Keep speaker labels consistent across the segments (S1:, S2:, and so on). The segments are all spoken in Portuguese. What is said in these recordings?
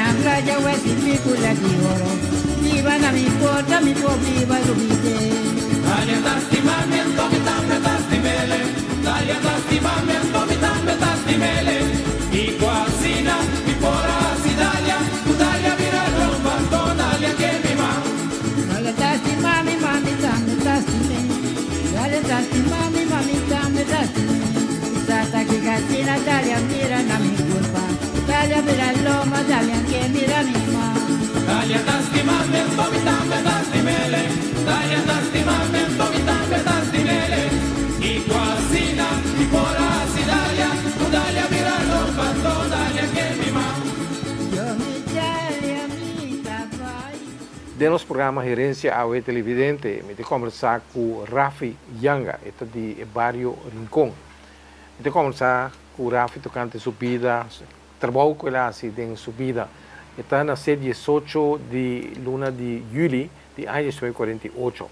S1: Nyanga ya wesi mikula di oro. Viva na mi porta mi po viva lubite.
S2: Dalia tastimamento mi tambe tastimele. Dalia tastimamento mi tambe tastimele. I quasina mi pora si Dalia. Tu Dalia vira rompanto Dalia che mi ma.
S1: Dalia tastimami mami tambe tastime. Dalia tastimami mami tambe tastime. Sata che catina Dalia mira na mi culpa. Dalia mira loma Dalia che mira mi ma.
S2: Dalia tastimamento mi tambe tastimele. Dalia tastimamento mi tambe tastimele. I quasina mi pora si Dalia. Tu Dalia vira rompanto Dalia che mi ma.
S1: Yo mi Dalia mi tabay.
S3: Dentro do programa Gerência ao Televidente, me conversar com Rafi Yanga, este de Barrio Rincón. Me conversar com Rafi tocante sua vida, trabalho com ele assim, em sua vida. Está na 18 de luna de julho de ano 2048.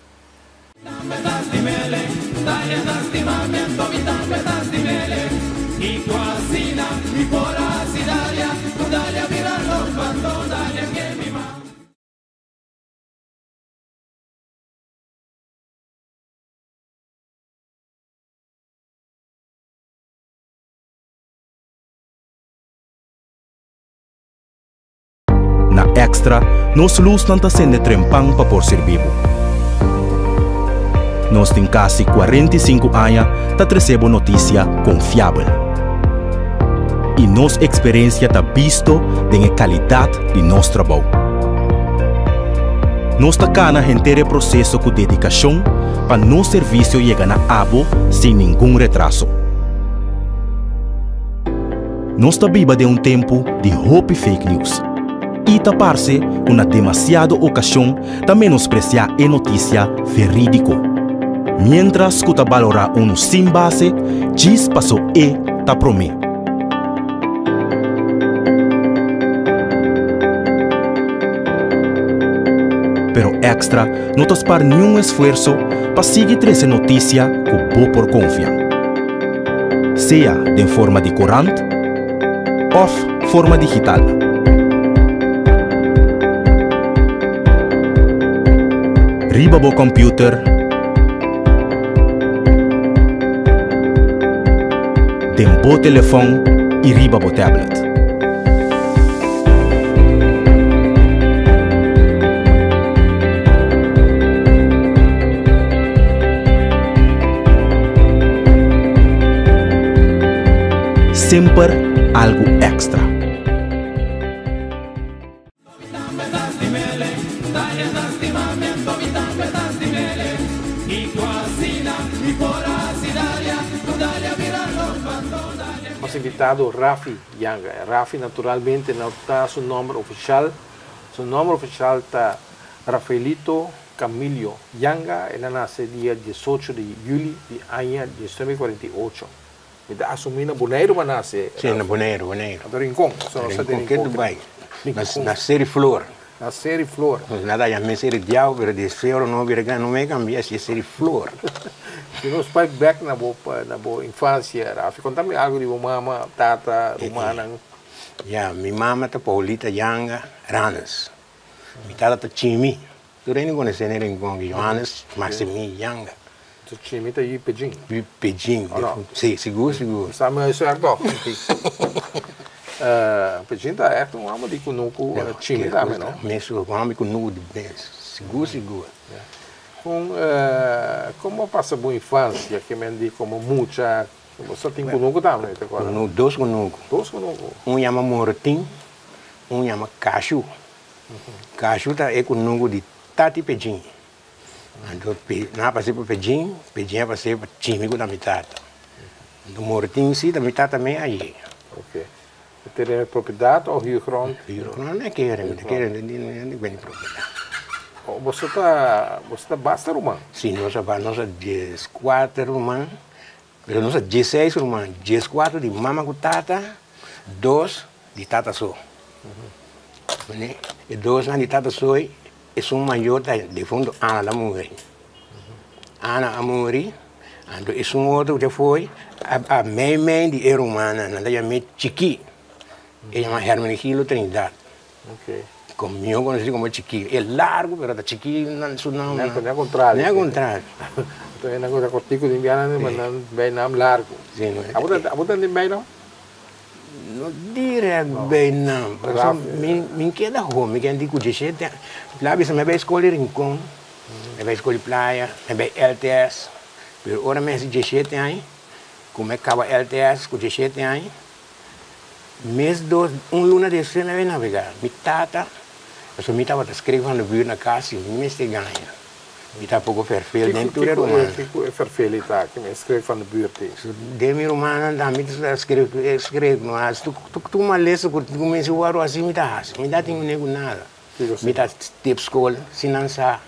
S4: Na Extra, nós luz não está sendo trempang para por ser vivo. Nós temos quase 45 anos para receber notícia confiável. E nossa experiência está visto da qualidade de nosso trabalho. Nós está cá na inteiro processo com dedicação para nosso serviço chegar na abo sem nenhum retraso. Nós está viva de tempo de hope e fake news. E tapar-se uma demasiada ocasião de menospreciar a notícia verídico. Mientras que valorar sem base, diz passou e ta promê. Pero Extra não tas par nenhum esforço para seguir essa notícia com boa por confiança. Seja de forma de corante ou forma digital. Riba bo computer, dembo telefone e riba bo tablet. Sempre algo extra.
S3: Nosso invitado Rafi Yanga. Rafi naturalmente não está seu nome oficial. Seu nome oficial está Rafaelito Camilo Yanga. Ele nasceu dia 18 de julho de ano de 1948. Ele está assumindo Bonaire, mas nasce?
S5: Sim, na Bonaire.
S3: Do Rincón.
S5: Rincón, que é Dubai. Na série Flor.
S3: Na série Flor.
S5: Nada, já me série Diabo, pero de Feuro não me cambia, se série Flor.
S3: Se nós vai back na boa infância, Rafi, conta-me algo de mama, tata, romana.
S5: Já, minha mama tá Paulita Yanga Ranas. Minha tata tá Chimi. Tu nem conhece nem Rincón, Johannes Maximi Yanga.
S3: Tu Chimi tá aí Pejim.
S5: Pejim. Sim, seguro.
S3: Sabe isso é agora. Pejim tá é um amo de kunuku Chimi também, não?
S5: Mesmo um amo kunuku de bem, seguro.
S3: Como passa boa infância, que me diz como muita, você tem kunuku também, tá agora?
S5: Dois kunuku. Chama Mortim, chama Cachu. Cachu tá é kunuku de Tati Pejim. Então, na passei para Pejim passei para Chimi com a mitad. Do Mortim sim, da mitad também aí.
S3: Ok. Ter propriedade ou rio grande?
S5: Rio grande não é que não tem propriedade.
S3: Você tá basta romano?
S5: Sim, nós 14 romano, mas nós 16 romano, 14 de mama com tata, 2 de tata só. E 2 de tata só é um maior de fundo Ana Amori. Ana Amori, é um outro que foi a mãe de romana, na minha chiqui, é uma Hermenegildo Trindade.
S3: Ok.
S5: Comigo conhecido como chiquillo. É largo, pero chiquillo não
S3: Não é o contrário.
S5: Não é o contrário.
S3: Então é uma coisa cortico de inverno, mas não bem não largo.
S5: Sim, não é?
S3: A botar de bem não?
S5: Não direto bem não. Me queda ruim, me queda de cuidar. Lá bisa me vai escolher rincão, me vai escolher praia, me vai LTS. Pero ora me se 17 anos, como é que acaba LTS com 17 anos, mês dois, luna de semana me vai navegar. Me tata, eu me estava escrevendo vir na casa e me se ganha. Me tá pouco perfil dentro do romano.
S3: Que perfil está que me escreve van de buurt is.
S5: De meu romano da me escreve mas tu malesa por tu começa o aro assim me dá tem nego nada. Me dá tipo escola, sinança.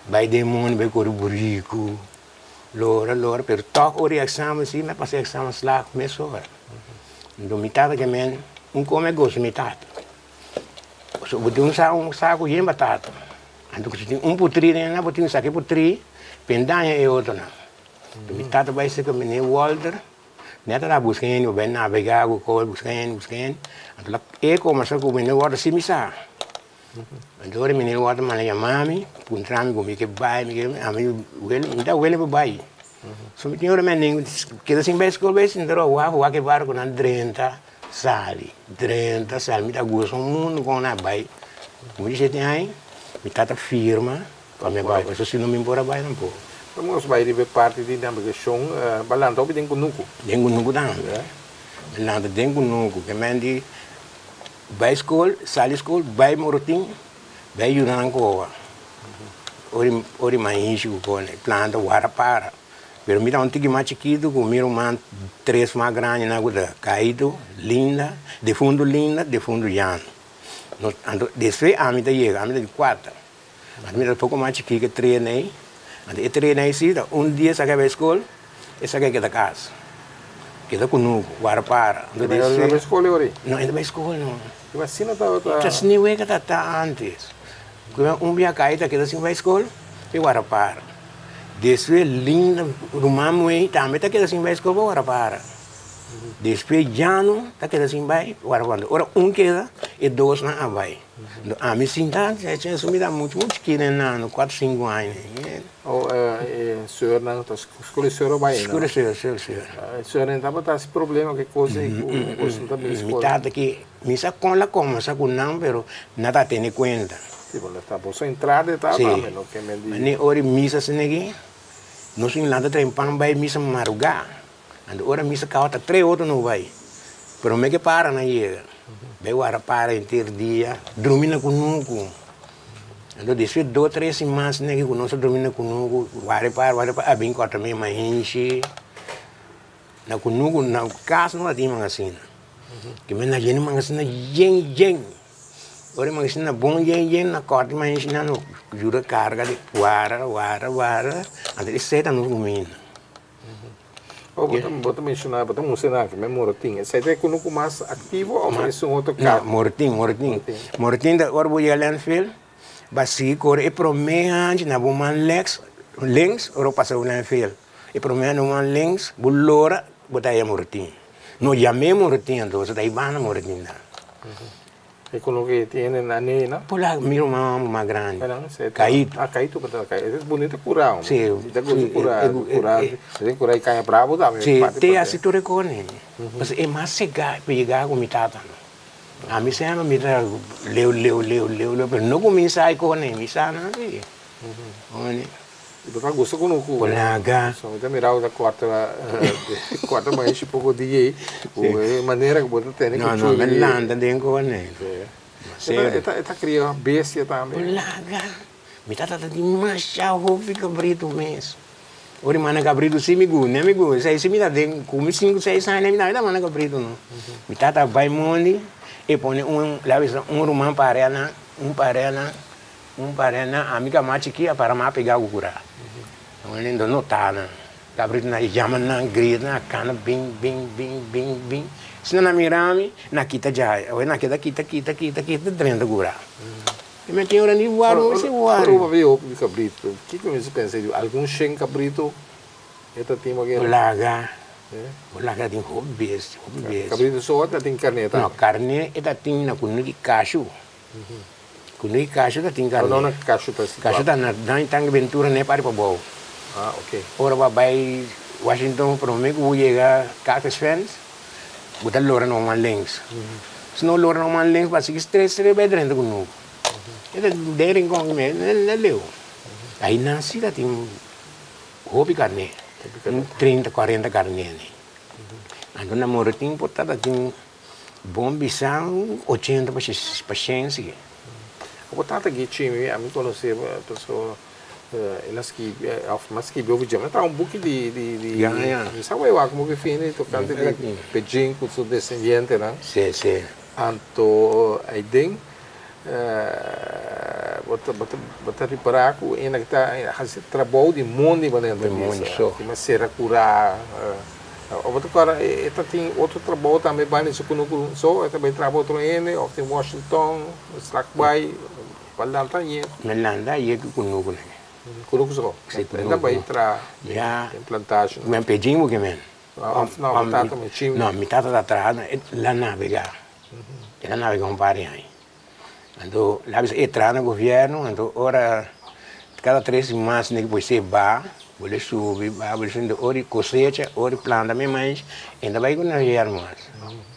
S5: Vai demônio, vai cor burico. Lora, pero toque o exame sim, me passei exame slag me sora. Do me tava que men come gosto me tata. So botou um saco de batata. Então, putri, né? Botinho um saque putri, pendanha é outro, não. Me tata vai ser que me Walter, neta lá buscando, bem navegar, buscando. Então, é como se eu me Walter se me sa. Então, me Walter me mami, puntrami comigo que vai, a mim, me dá ele para vai. So me tinha nem que assim vai escola vai sim, dro, o que barco na 30 sali, me dá gosto mundo com na vai. Como disse tem aí me tata firma, para me vai, isso se não me embora vai não pô.
S3: Vamos vai de parte de navegação, balando ao bem com nuco.
S5: Bem com nuco não, balando bem com nuco, que mendi vai escola, sali escola, vai morotim, vai Yurancoa. Ori mais com planta guarapara. Pero me dá tigre mais chiquito, com meu irmão 3 mais grande na guarda, caído, linda, de fundo llano. Desde a mim chega, a mim de 4. A mim pouco mais chiquito que treinei. E treinei sim, dia saí da escola, e saí da casa. Queda conosco, guarapara.
S3: Não é da escola hoje?
S5: Não, é da escola não.
S3: Que vacina está?
S5: Está nem o que está antes. Dia caída, queda assim da escola, e guarapara. Desde linda, rumah mui, também está queda assim da escola, guarapara. Depois llano, está queda assim vai, guarapara. Ora queda e 2 na Havaí. A mim sim tá, isso me dá muito chiquinho, né, 4, 5 anos.
S3: O senhor não, escolhe senhor vai, não?
S5: Escolhe senhor.
S3: Senhor não estava esse problema, que coisa, coisa também escolhe.
S5: Me tá que, me sa com la como, sa com não, pero nada tem conta.
S3: Sim, mas está por sua entrada estava, mas não que me diz.
S5: Mas nem hora missa se negue, nós em lá tem pão vai missa marugar. And hora missa cauta 3 outros não vai. Pero me que para na chega. Vai para inteiro dia, dormindo conosco. Então, depois 2, 3 semanas, né, que nós dormindo conosco, para, bem corta mesmo, mas enche. Na conosco, na casa não tem assim. Que me na gente magazina, jen. Ora magazina bom, jen, na corta, mas enche, não, jura carga de guara. Até ele seta no comendo.
S3: Bota mencionar, bota mencionar que me Morotim. Você tem conosco mais ativo ou mais outro carro?
S5: Morotim, da hora vou ir a landfill. Basi kor e promean na buman links oro passa una fiel e promean no links bulora botaya mortin no llame mortin entonces dai van mortin
S3: e con lo que tienen la nena
S5: por la miro más grande
S3: caído pero es bonito curado
S5: sí
S3: está curado se curado caña bravo también
S5: sí te así tú recones pues es más seca para llegar con mi tata a mí se llama mira leo pero no comienza a comer mi sana sí
S3: itu kan gosto com o cu
S5: polaga
S3: só me mirar da quarta mais pouco dia o maneira que você tem que
S5: não melanda den com né
S3: tá cria bestia também
S5: polaga mi tata di masha hopi cabrito mes ora mana cabrito sim amigo sei me dá den como 5, 6 anos me dá mana cabrito não mi tata vai monte e põe rumah parena, amiga mais chiquinha para mais pegar o cura. Então não tá, né? Cabrito na chama na grita na cana bing. Se não mirame na quita já, ou na quita 30 cura. E me tinha nem voado, se voado.
S3: Eu vi o cabrito. O que você pensa de algum chen cabrito? Esta tema que
S5: Polaga tem hobbies.
S3: Cabrito só tem carne, tá?
S5: Não, carne esta tem na cunu de cacho. Quando cashu tá tem carne.
S3: Não na cashu tá assim.
S5: Cashu tá na tanga aventura nem para bom.
S3: Ah, ok.
S5: Ora vai Washington para mim que vou chegar Cactus Fence. Botar lora no man links. Se não lora no man links, vai seguir stress vai dentro com novo. Ele derem com me, ele leu. Aí nasci lá tem hobby carne. 30, 40 carne. Ando na moratinho portada tem bom bisão 80%.
S3: O tata que time, a mim conhecer a pessoa elas que mas que eu vi já tá pouco de sabe eu como que fine tocante de Beijing com seu descendente, né?
S5: Sim.
S3: Anto aí tem bota reparar que ainda está faz trabalho de mundo dentro disso. Mas será curar outra coisa, tem outro trabalho também vai nesse kuno só, também trabalho outro em, ou tem Washington, Slackby, Valanta aí.
S5: Melanda aí que kuno
S3: Kuno só. Ainda vai entrar em plantagem.
S5: Mas Beijing o que men?
S3: Não, tá também time.
S5: Não, me tá atrás lá navegar. Ela navega pare aí. Então, lá vai entrar no governo, então ora cada 3 semanas nem depois se vai boleh subir, boleh sendo ori cosecha, ori planta me mais, ainda vai com navegar mais.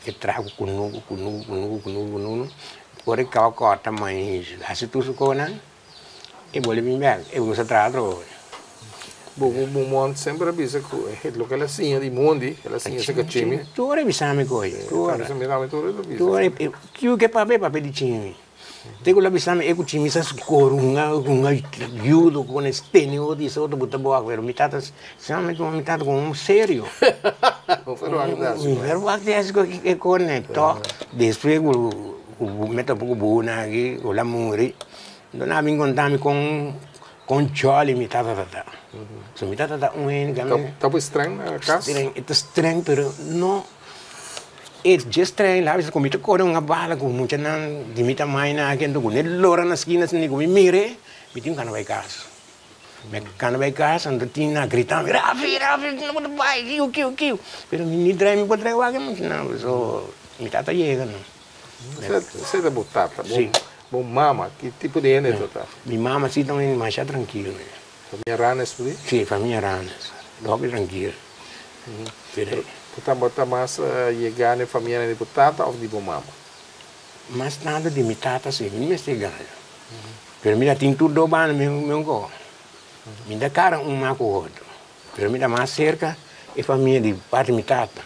S5: Que trago kuno, ori kau corta mais, assim tu sucona, e boleh me bem, eu vou se trago.
S3: Bom sempre avisa que lo que ela sinha de mundo, ela sinha se cachimi.
S5: Tu ora bisa me coi. Tu ora que papel de chimi. Tengo la bisa me eco chimi sa corunga judo con estenio di sotto butta boa, pero mitatas, sama tu mitad com sério. Pero aqui que conecto, depois o meta pouco bona aqui, o lamuri. Não há me contami com Charlie mitad. So mitad
S3: Tá estranho na casa?
S5: É estranho, pero não. É just estranho, lá você comita cor uma bala com muita não de mita mais na aqui então quando lora nas esquinas nem como mire, me tem cana vai casa. Me cana vai casa, ando tinha gritar, Rafi, não pode vai, kill. Pero me drive me pode drive aqui, não, so mitad tá chegando.
S3: Você da botata, bom mama, que tipo de ene tá?
S5: Minha mama sim também mais tranquilo.
S3: Família Ranas, por aí?
S5: Sim, família Ranas. Logo tranquilo.
S3: Bota mais chegar na família de botata ou de bomama?
S5: Mas nada de mitata sim, não me chega. Pero mira tem tudo bem meu go. Me dá cara maco outro. Pero mira mais cerca é família de parte mitata.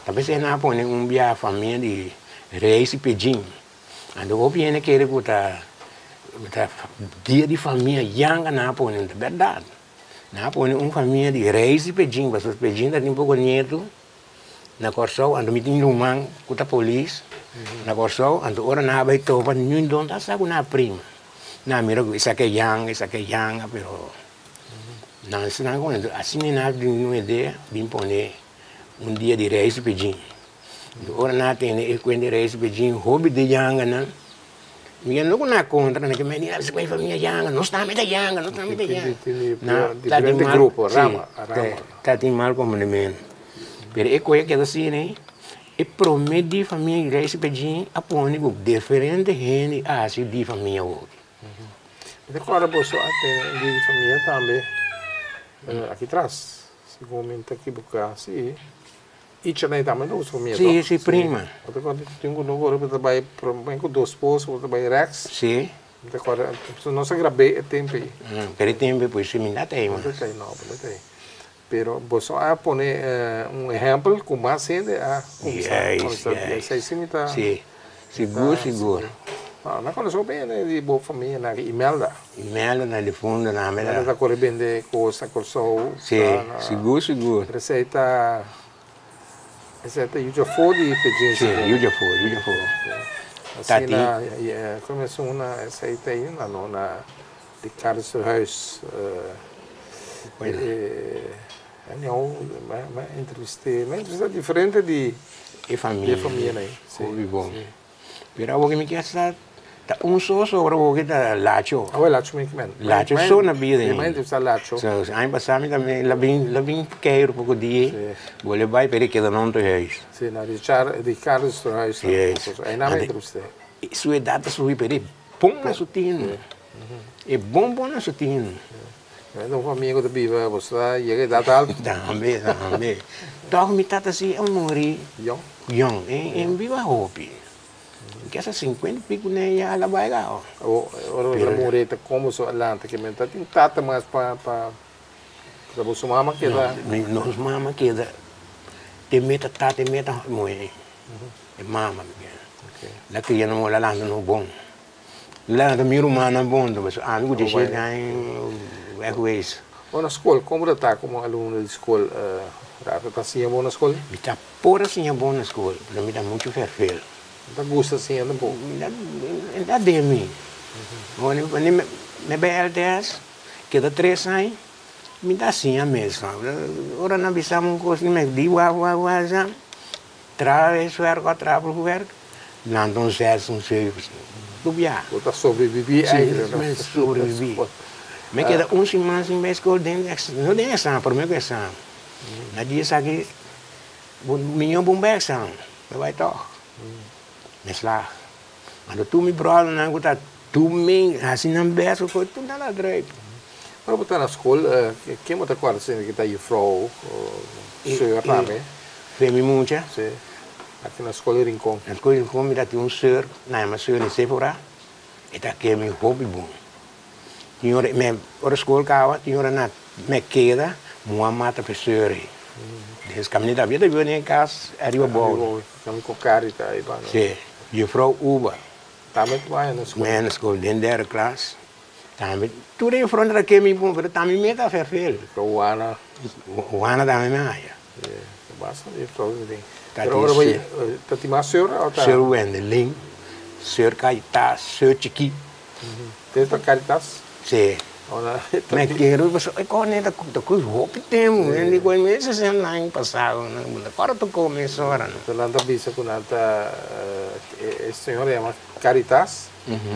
S5: Talvez é na põe via família de Reis e Beijing. Ando o viene querer botar dia de família yanga na põe de verdade. Na põe família de Reis e Beijing, mas os Beijing tem pouco neto. Na Corsol ando me tem lumang kuta polícia. Na Corsol ando ora na vai topa nenhum don tá saco na prima. Na mira isso aqui é yanga, pero não se não quando assim na de uma ideia bem poner dia de Reis e Beijing. Ora na tem quando Reis e Beijing hobby de yanga não. Minha não na contra, né? Que menina se vai família yanga, não está me da yanga, não está me da yanga.
S3: Tá de grupo, rama.
S5: Tá tem mal como de men. Pero é coisa que assim, né? É promete família Reis e Beijing a pôr com diferente gente assim de família outra.
S3: Mas agora você tem de família também aqui atrás, se comenta aqui buscar assim. E também não usa família.
S5: Sim, prima.
S3: Até quando tem um novo grupo trabalha com 2 esposos, trabalha Rex.
S5: Sim.
S3: Até agora não se grave tempo aí.
S5: Pero tempo pois se me dá tempo.
S3: Não tem. Pero você vai pôr exemplo com mais gente a começar.
S5: Sim. Seguro.
S3: Não conheço bem de boa família na Imelda.
S5: Imelda na fundo na Imelda.
S3: Ela está correndo bem de coisa, corso.
S5: Sim, seguro.
S3: Receita Yuja for de Beijing.
S5: Sim, Yuja for.
S3: Assim, começou uma receita aí na de Carlos Reis. Uma entrevista diferente de família aí.
S5: Sim, bom. Pero o que me quer saber só sobre o que tá lacho.
S3: Lacho me que
S5: lacho só na vida.
S3: Mas está lacho.
S5: So, aí passamos também lá bem queiro pouco dia. Vou levar para que não te reis.
S3: Sim, na de Carlos Reis. Aí na entrevista.
S5: sua idade sui peri bom na sutin. É bom na sutin.
S3: Então, amigo da Biba, você ia dar tal?
S5: Também. Então, me tata assim, eu morri. Young, em Biba Hopi. Que essa 50 pico nem ia lá vai lá.
S3: Ora, eu morri, como sou Atlanta, que me tá tata mais para você mama que dá.
S5: Nós mama que dá. Te meta tata, te meta moe. É mama, lá que ia não lá no bom. Lá no meu humano bom, mas amigo de chegar é coisa.
S3: Na escola, como está como aluno de escola? Está assim bom na escola?
S5: Está por assim bom na escola, para mim está muito perfeito.
S3: Está gosta assim um pouco?
S5: Está de mim. Me BLTS, que dá 3 anos, me dá assim a mesma. Ora não bisamos coisa, me digo já, traz o trabalho, não dão certo, não sei.
S3: Está sobreviver
S5: aí, sobreviver. Me queda semana sem mais escola não tem exame, por mim que exame. Na dia aqui, minha bomba exame, vai tocar. Mas lá, quando tu me brother, não gusta, tu me assim não beso, tu não dá direito.
S3: Para botar na escola, quem está quase sendo que está aí frau, senhor também?
S5: Femi muita.
S3: Sim. Aqui na escola Rincon.
S5: Na escola Rincon me dá um senhor, não é uma senhora em Sephora, e está aqui meu hobby bom. Tinha hora escola cá, tinha hora na me queda, uma mata pessoa. Desde que a menina vida viu em casa, arriba boa.
S3: Estamos com carita aí, para.
S5: Sim. E frau Uba.
S3: Também vai na escola.
S5: Na escola, dentro da classe. Também. Tudo em frente daqui me bom, mas também me dá ferfel.
S3: O Ana
S5: também me aia.
S3: Basta de frau de. Agora vai, tá te mais senhora ou tá?
S5: Senhor Wendeling, senhor Caritas, senhor Chiqui.
S3: Tem a Caritas?
S5: Sim. Mas quero você conecta com roupa temos, ele conhece esse ano passado, agora tu começou agora.
S3: Então lá bisa com nata senhora é uma Caritas,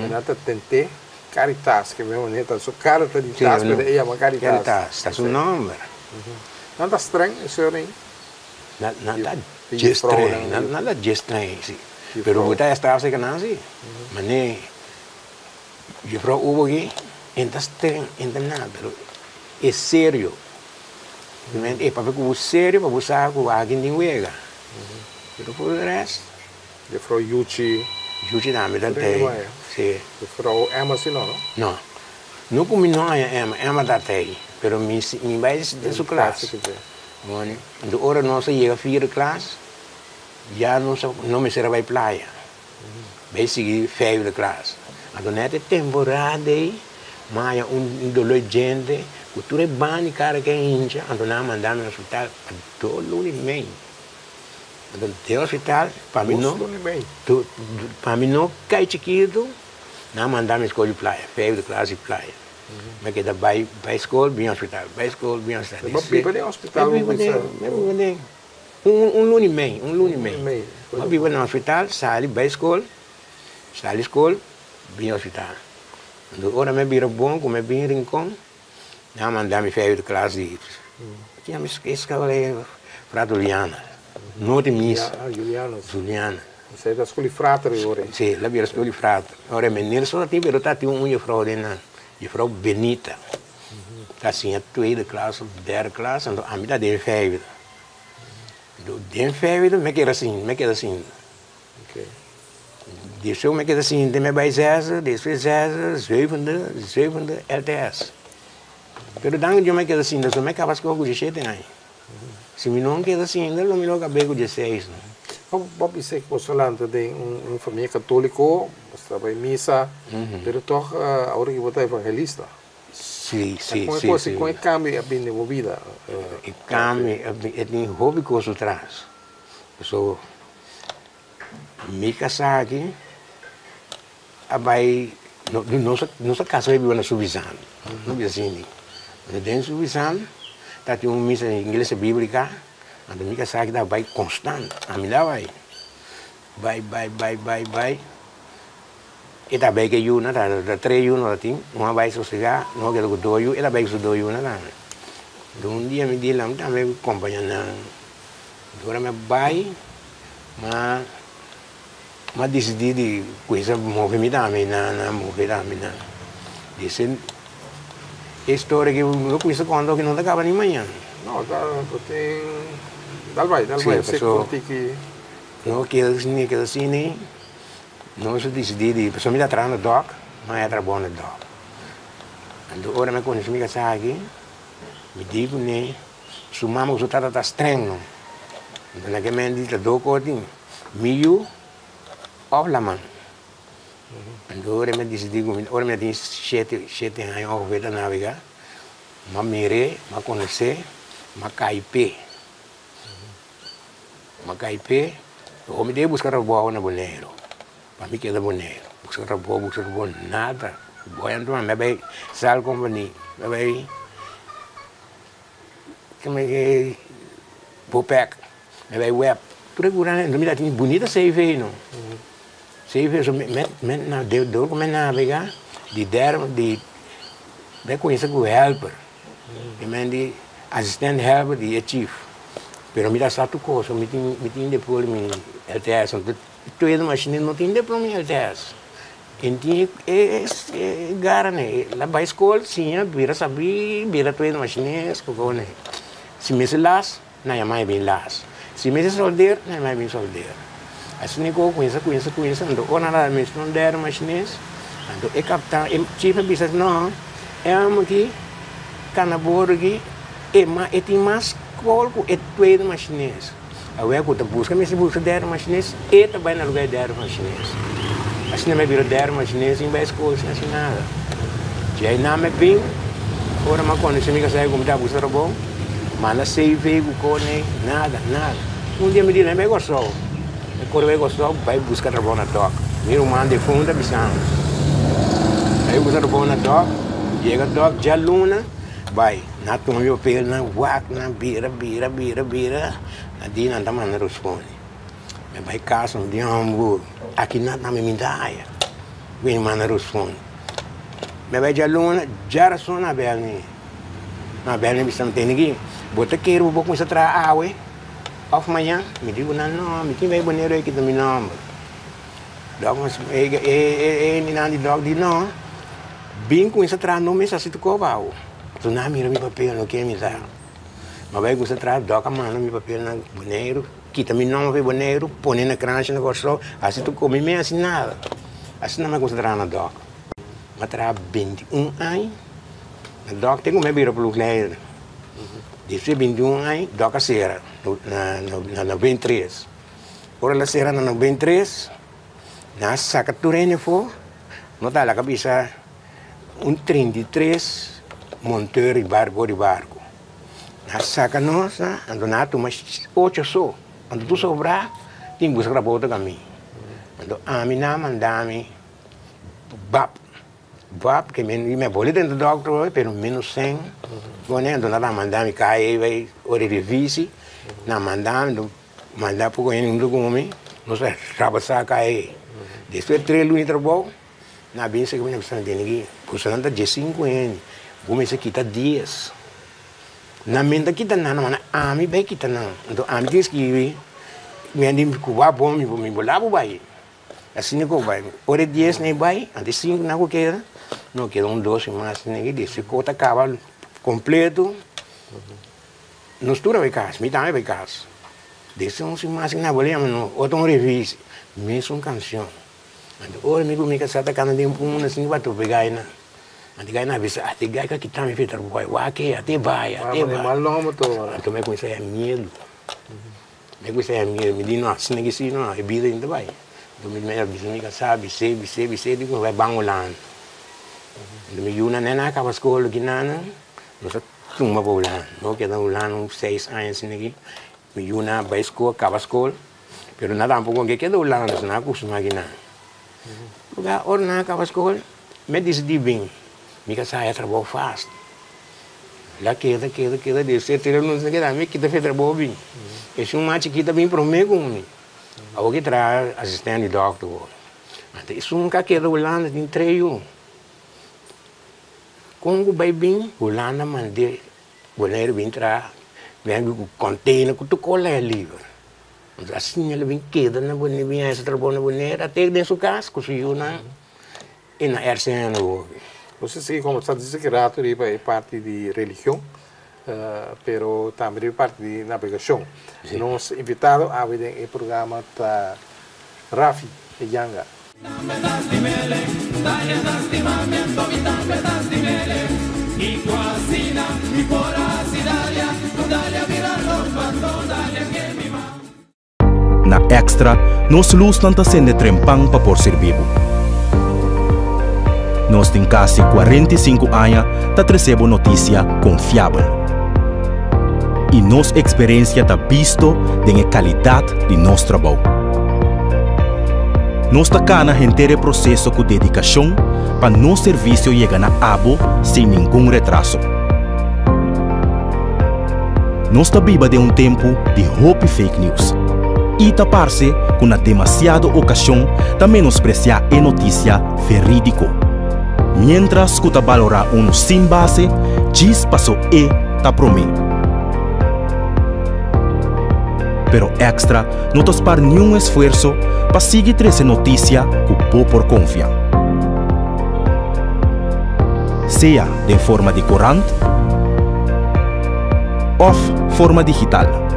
S3: nata tente Caritas, que meu neta sua cara tá de tas, mas é uma Caritas.
S5: Caritas, está seu nome.
S3: Não está estranho, senhor aí?
S5: Nada de estranho, nada de estranho, sim. Pero você está se canasi, mas nem eu falo o aqui. Ainda nada, é sério. É para ver como sério, para usar com alguém de uega. Mas por o resto.
S3: Eu falo Yuchi.
S5: Yuchi também tem. Sim.
S3: Eu falo Emma, sim, não?
S5: Não. Não como não é Emma, Emma da tem. Mas me vai de sua classe. Então, hora nós chega a 4 classe, já não me será para a praia. Vai seguir 5 classe. Então, é temporada aí. Mas dolor de gente, cultura é bani cara que é hincha, então não mandar no hospital todo lunes bem. Então tem hospital para mim não cai chiquito, não mandar na escola de praia, feio de classe de praia. Mas que da vai escola bem hospital, vai escola bem hospital.
S3: Mas viva no hospital,
S5: lunes bem, Mas viva no hospital, sai vai escola bem hospital. Ora me vira bom, como é bem rincão, não mandar-me feio de classe. Tinha me esquecido para Juliana, não de missa. Juliana.
S3: Você é da escola de fratra agora?
S5: Sim, lá vira escola de fratra. Ora, menino só tem, mas está tendo uma fraude, de fraude Benita. Está assim, a tua de classe, 10 classe, então a mim está de feio. De feio, me queda assim. Deixa eu me quedar assim, de me vai 7 LTS. Pero dan eu me quedo assim, eu me acaba com o de 7 aí. Se me não queda assim, eu me logo acabei com o de 6.
S3: Bob disse que você lá tem uma família católica, você estava em missa, pero toch agora que você é evangelista.
S5: Sim.
S3: Como é que cambia a minha vida?
S5: Cambia, é um hobby que eu traz. So, me casar aqui, vai nossa casa vai na subvisão, não é assim. Dentro da subvisão, tá tem uma missa em inglês bíblica, a minha casa aqui vai constante, a minha vai. E tá bem que eu não tá 3 não assim, uma vai sossegar, não quero que 2 ela vai que 2 não lá. Dia me diz lá, também acompanhando. Agora me vai, mas Mas decidi de coisa mover-me também, não mover também, não. Disse, a história que eu conheço quando que não acaba nem manhã.
S3: Não, tem... Dal vai, você conta que...
S5: Não, que assim, nós decidimos, a pessoa me dá atrás no doc, mas é trabalho no doc. Então, agora me conheço, me casar aqui, me digo, né, sumamos o resultado está estranho. Então, naquele momento, eu dou coisa, meio, ou lá, mano. Então, agora me decidi, agora me tenho 7 anos, eu vou navegar, mas mirei, mas conhecer, mas caipê. Mas caipê, eu me dei buscar a boa na boneiro. Para mim que é boneiro. Buscar a boa, nada. Boa, então, me vai sal companhia, me vai... Como é que... Popec, me vai web. Procurando, não me dá bonita CV, não. CV, deu como é navegar, de derma, de... Vai conhecer com o helper. De assistente helper, de chief. Pero me dá certo coisa, me tem depois, me LTS, toda a máquina não tem depois, me LTS. Então, é gara, né? Lá vai escola, sim, vira saber, vira toda a máquina, né? Se me se las, não é mais bem las. Se me se soldeiro, não é mais bem soldeiro. Assim, eu conheço, então, ou nada mais, não der máquinas, então, é capitão, é chief, business, não, é aqui, canaboro aqui, é tem mais colco é tudo machinês. Eu é que busca, mas se busca der machinês, e também no lugar der machinês. Assim não é vir der machinês, em vez de coisas assim nada. Já não me bem, ora mas quando se me casar como tá buscar bom, mas não sei ver o cone, nada. Dia me diz não é gostou, é quando é gostou, vai buscar bom na toca. Meu irmão de fundo bisão. Aí buscar bom na toca, chega toca, já luna, vai. Na toma meu pelo na wak na bira na dia não tá mais responde me vai casa de Hamburgo aqui não me mindaia vem mais responde me vai já luna já só na belni me estão tendo aqui bota quero vou começar a trabalhar água off manhã me digo não me quem vai banheiro aqui também não dog mas não de dog de não bem com essa trabalhar não me se tu cobau. Tu não mira meu papel, não quer me dar. Mas vai gostar de trazer doca, mano, meu papel no banheiro. Que também não vê banheiro, põe na crancha, no gostou. Assim tu come mesmo, assim nada. Assim não me gosta de trazer na doca. Mas trazer 21 anos. Na doca tem como vir para o Gleiro. Desde 21 anos, doca será, na 93. Ora ela será na 93, na saca turene for, não dá a cabeça 33, monteur de barco. Na saca nossa, ando na mas 8 só. Ando tu sobrar, tem que buscar a outra caminho. Ando a mim na mandame, bap, que me bolei dentro do doctor, pero menos 100. Quando ando na mandame cai, vai hora de vice, na mandame, mandar pouco em um come, não sei, trabalhar cai. Depois 3 lunes trabalho, na bem que me precisa de ninguém, puxando de 5 anos. Comecei a quitar 10. Na mente kita não, a mim bem kita não. Então a mim diz que me andim cuba bom, me bolava vai. Assim que vai. Ora 10 nem vai, antes 5 não queda. Não queda 12 mais nem que se cota acaba completo. Nós tudo vai casa, me também vai casa. Desse 11 mais na bolema não, outro revista, mesmo canção. Então ora me comigo que tá cantando um assim vai tu pegar aí na. Nanti gaya na bisa, ati gaya ka kita me fitar bukai, wake, ati vai.
S3: Malong mo to.
S5: Então me conhece a medo. Me conhece a medo, me diz não, se não que não, é vida ainda vai. Então me bisa me sabe, digo vai bangulan. Então me yuna nena acaba escola que nana, não sei tumba bolan, não que dá ulan 6 anos negi. Me yuna vai escola, acaba escola, pero nada tampoco que queda ulan, não costuma que nada. Porque ora na acaba escola, me decidi bem. Mica saya trabalho fast. Lá queda, de certeza não sei que dá, me quita fez trabalho bem. Esse macho quita bem para mim comigo. Ao que traz assistente de doctor. Mas isso nunca queda Holanda tem 3 anos. Quando vai bem, Holanda mandei, goleiro vem entrar, vem com container, com tu cola é livre. Assim ele vem queda na bonita, vem essa trabalho na bonita, até dentro do casco, se eu na e na ercena.
S3: Você sei como está dizendo que rato é parte de religião, pero também é parte de navegação. Nós invitado a ver o programa da Rafi Yanga.
S4: Na Extra, nós luz não está sendo trempang para por ser vivo. Nós temos quase 45 anos para receber notícia confiável. E nossa experiência está visto da qualidade de nosso trabalho. Nós está na inteiro processo com dedicação para nosso serviço chegar na abo sem nenhum retraso. Nós está viva de tempo de hope fake news. E taparse com na demasiada ocasião de menospreciar a notícia verídico. Mientras que valorar sem base, diz passou ta promê. Pero Extra não tospar nenhum esforço para seguir essa notícia que por confia. Seja de forma de corante ou forma digital.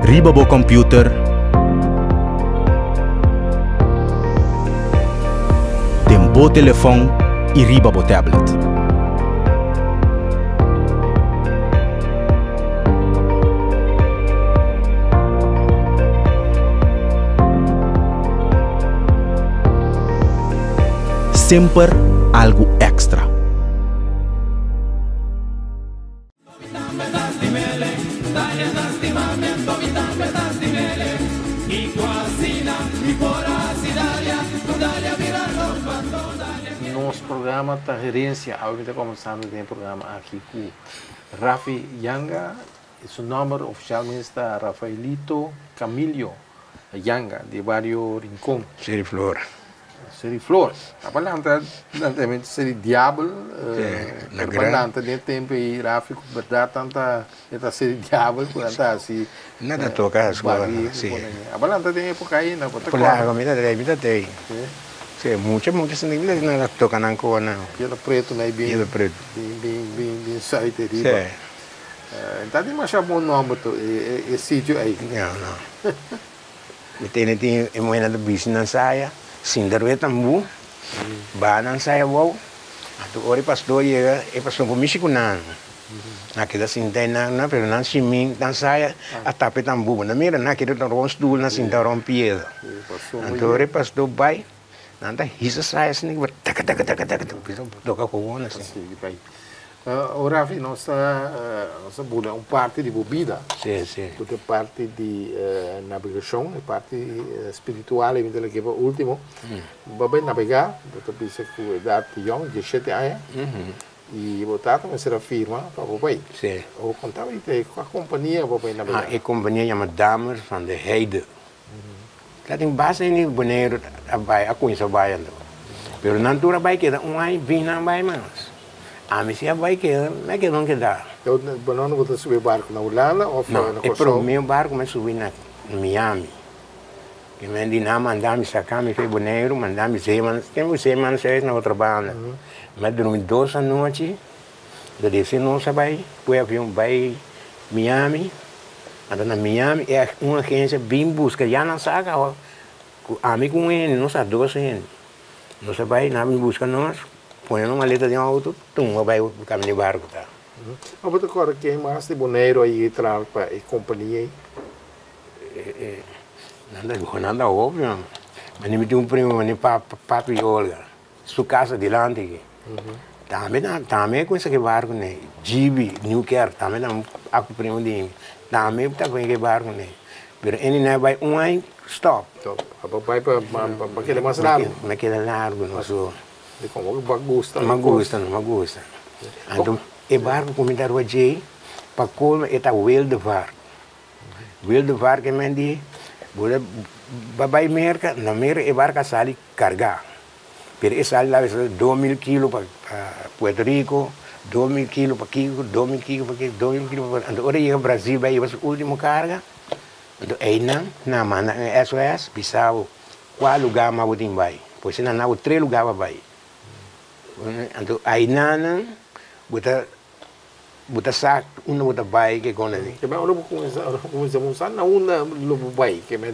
S4: Riba bo computer, tempo telefone e riba bo tablet. Sempre algo extra.
S3: Nosso programa está gerência, agora começando o programa aqui com Rafi Yanga, seu nome oficialmente está Rafaelito Camilo Yanga, de Barrio Rincón.
S5: Seriflor.
S3: Seriflor. Apalanta, nanti seri diablo, apalanta dia tempo e Rafi verdade tanta eta seri diablo, apalanta assim.
S5: Nada toca as coisas. Sim.
S3: Apalanta tem época aí na bota.
S5: Claro, me dá. Sim, muitas níveis não toca na cor não.
S3: Pelo preto, né, bem.
S5: Pelo preto.
S3: Bem saíteriba. Então tem mais bom nome to esse sítio aí.
S5: Não. Tem moeda do bicho na saia, sindarwe tambu, banan saia wow. Atu ori pastor chega, e pastor com michicunan. Naquela cinta na pero na simin na saia, a tape tambu, na mira naquele ron stool na cinta ron pieda. Atu ori pastor bai. Nada, isso sai assim, toca com o assim.
S3: O Rafi, nossa bola parte de bebida.
S5: Sim.
S3: Porque parte de navegação, parte espiritual, e então que o último, vai navegar, eu pensei que a idade de 17 anos, e botar também será firma para o país.
S5: Sim.
S3: Eu contava que a companhia vai navegar.
S5: A companhia chama Damer van de Heide. Dat in base in het bonero bij a coisa baiando. Pero natura bai queda ai vina bai mas. A mim se vai queda, me que não queda.
S3: Eu não vou subir barco na Holanda ou
S5: não, na Costa. Pro meu barco me subi na Miami. Que me andina mandar-me sacar me fez bonero, mandar-me semanas, temos semanas seis na outra banda. Me dormi 2 à noite. Da desse não sabe, foi avião vai Miami. Então, na Miami é uma agência bem busca, já não sabe, a mim com ele, não sabe 12 anos. Não sabe, vai, não busca nós, põe uma maleta de um auto, vai o caminho de barco. Tá.
S3: Mas você agora quem mais de boneiro aí entrar para a companhia aí?
S5: Nada óbvio, mas me tem um primo, me papo e Olga, sua casa de lá, também com esse barco, né? Gibi, Newcare, também não há primo de também está com esse barco, né? Mas ele não vai ano, stop.
S3: Vai para aquele mais largo.
S5: Mas aquele largo, não sou.
S3: De como bagunça.
S5: Não gosta. Então, o barco comentar o Jay, para colma é o Wel de Var. Wel de Var que me diz, vai merca, na merca o barco sai carregar. Pero esse sai lá 2.000 kilos para Puerto Rico, 2.000 quilos para aqui, 2.000 quilos para aqui, 2.000 quilos para aqui. Agora chega ao Brasil, vai ir para a última carga. Então, aí não, manda SOS, Bissau, qual lugar mais você vai? Pois se não, 3 lugares vai. Então, aí não, você sabe, você vai, que quando ali.
S3: Que bem, eu vou usar na uma lobo vai, que me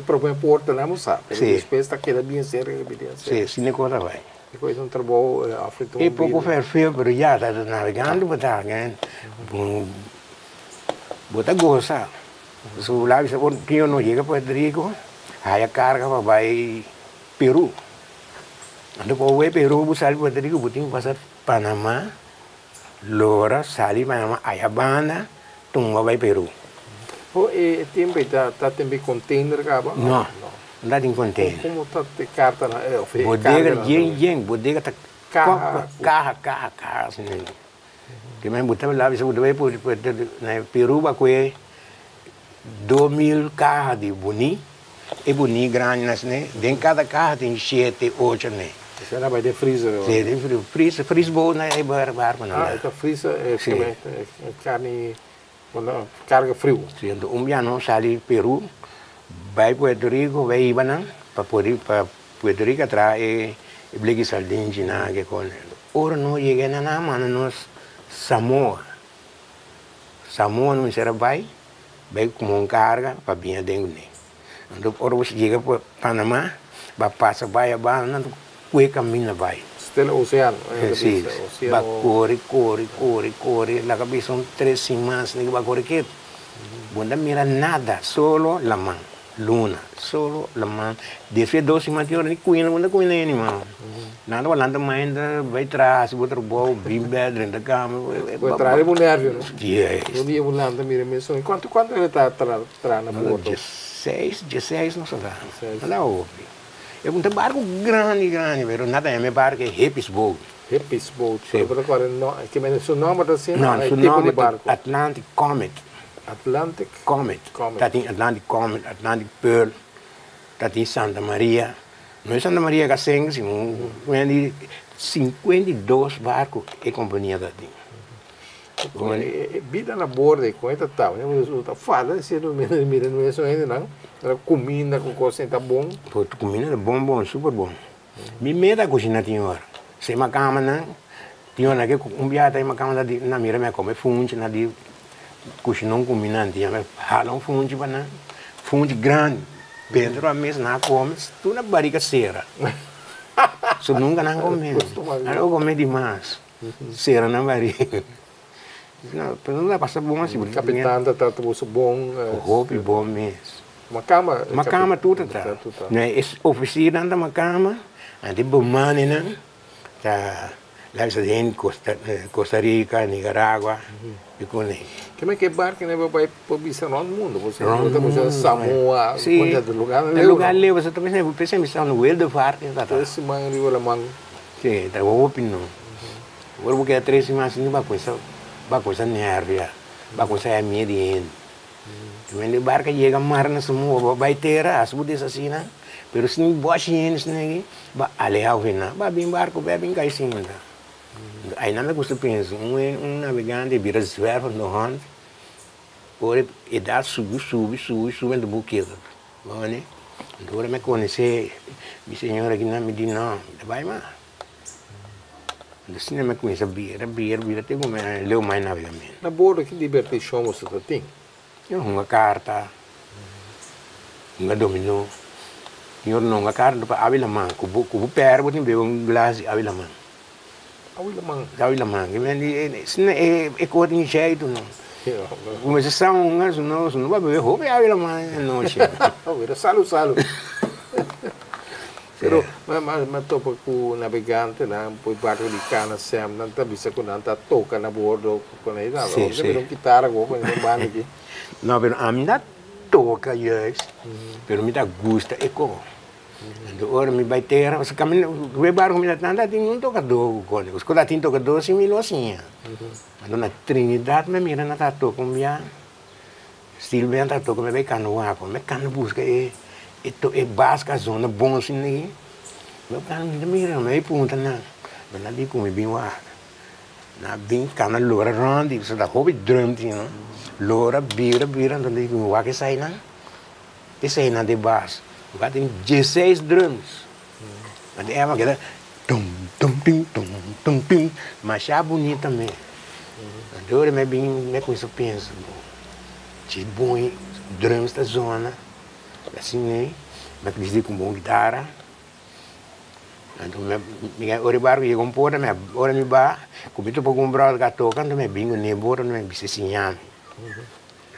S3: propõe porta lá, não sabe. Depois está aquela bem séria,
S5: sim, se nem conta vai.
S3: Depois um trabalho africano.
S5: E pouco feio, mas já está navegando, botar, né? Botar gosta. Se o lá, se eu não chega para Puerto Rico, aí a carga vai Peru. Depois vai Peru, você sai para Puerto Rico, você tem que passar Panamá, Lora, sai Panamá, aí a banda, tumba vai Peru.
S3: E tempo está também container, acaba?
S5: Não tem container.
S3: Como está de carta na
S5: bodega está carra, assim. Que mais botar lá, você vai para Peru, vai comer 2.000 carros de boni, e boni grande, né? Dentro de cada carro tem 7, 8, né?
S3: Você não vai ter freezer?
S5: Sim, tem freezer bom, né? É barco, né?
S3: Então freezer é carne, carga frio.
S5: Sim, então ano sai Peru, vai para Puerto Rico, vai Ibana, para Puerto Rico atrás, e bligue sardinha, que com ora não chega na mano, nós Samoa não será vai como carga para vir dentro. Então, ora você chega para Panamá, vai passar, vai a bala, não caminho vai.
S3: Estela oceano.
S5: Sim, vai corre, lá que são 3 semanas, não vai correr que, não mira nada, solo la mão, luna, solo la mão. Depois 2 semanas, não cuida animal. Nada falando mais vai trás, vai trabalhar, bimba, dentro da cama.
S3: Vai trás é mulher, né?
S5: Yes.
S3: Um dia volando, mira mesmo. Quanto ele está na bordo?
S5: 16 não sei lá. Não ouve. É um barco grande, mas nada é meu barco, é Hepis Boat.
S3: Hepis Boat. Que é o nome da cena?
S5: Não, o nome é Atlantic Comet.
S3: Atlantic
S5: Comet. Está em Atlantic Comet, Atlantic Pearl, está em Santa Maria. Não é Santa Maria que tem 52 barcos e companhia da tem.
S3: Vida na borda, com essa tal, né? Fala, se não mira, não é só ainda, não. Comida com coisa está bom.
S5: Comida é bom, super bom. Me meta a cozinha tinha hora. Se uma cama, não. Tinha hora que viado, uma cama na mira, me come funde, na de cozinhar comida, tinha, rala funde, para funde grande. Dentro da mesa, não come, tu na barriga cera. Você nunca não come. Eu come demais. Cera na barriga. Não dá para ser bom assim.
S3: O capitão está bom.
S5: Roupa bom mesmo.
S3: Uma cama
S5: tudo está. Oficina anda uma cama, ande bomane, né? Lá em Costa Rica, Nicarágua, e com ele.
S3: Como é que barco né vai para visitar no mundo? Você vai Samoa,
S5: quantos
S3: lugares?
S5: No lugar ali você também pensa missão no World of Art, tá?
S3: Esse mãe ali o mão.
S5: Sim, tá opinião. Agora porque é 3 semanas não vai coisa nervia, vai coisa é medo de quando o barco chega mar na Samoa, vai ter as budas assim, né? Pero se não bote eles né, vai alejar o vina, vai bem barco, vai bem cair sim, tá? Aí não me custa pensar, navegante vira zwerver no hand, ora e dá sube no buqueiro, né? Então me conhece, minha senhora aqui não me diz não, vai mais. Assim não me conhece vira tem como leu mais navegamento.
S3: Na bordo que divertição você tem?
S5: Uma carta, uma dominó, uma carta para abrir a mão, com pé, você tem um glass abrir a mão. Abrir a mão, isso não é coisa de jeito, não. Mas se são não vai beber roupa, abrir a mão, não.
S3: Salu. Pero mas topa com o navegante lá, por barco de cana sempre, não está vista quando não está toca na bordo com ele lá.
S5: Sim.
S3: Não quitar agora quando não vai aqui.
S5: Não, pero a mim não toca yes, pero me dá gosto é como. Então ora me vai ter, você caminha, o barco me dá tanta tem um tocador com ele. Os coisas tem tocador assim me assim. Mas na Trinidade me mira na tá toca um dia. Silvia tá toca me vai canoa, me cano busca é básica a zona bom assim né. Meu cano me mira, me pergunta não. Mas ali como bem lá. Na bem cana lora rondi, so da hobby drum tinha. Lora bira então digo, o que sai na? Que sai na de baixo. O que tem 16 drums. Mas é uma que dá tum tum tim, mas é bonita também. Agora me bem, me com isso penso. De bom drums da zona. Assim, né? Mas que diz com bom guitarra. Então, ora barco ia compor, ora me ba, comito para comprar o gato, quando me bingo nem bora, não me bise sinhame.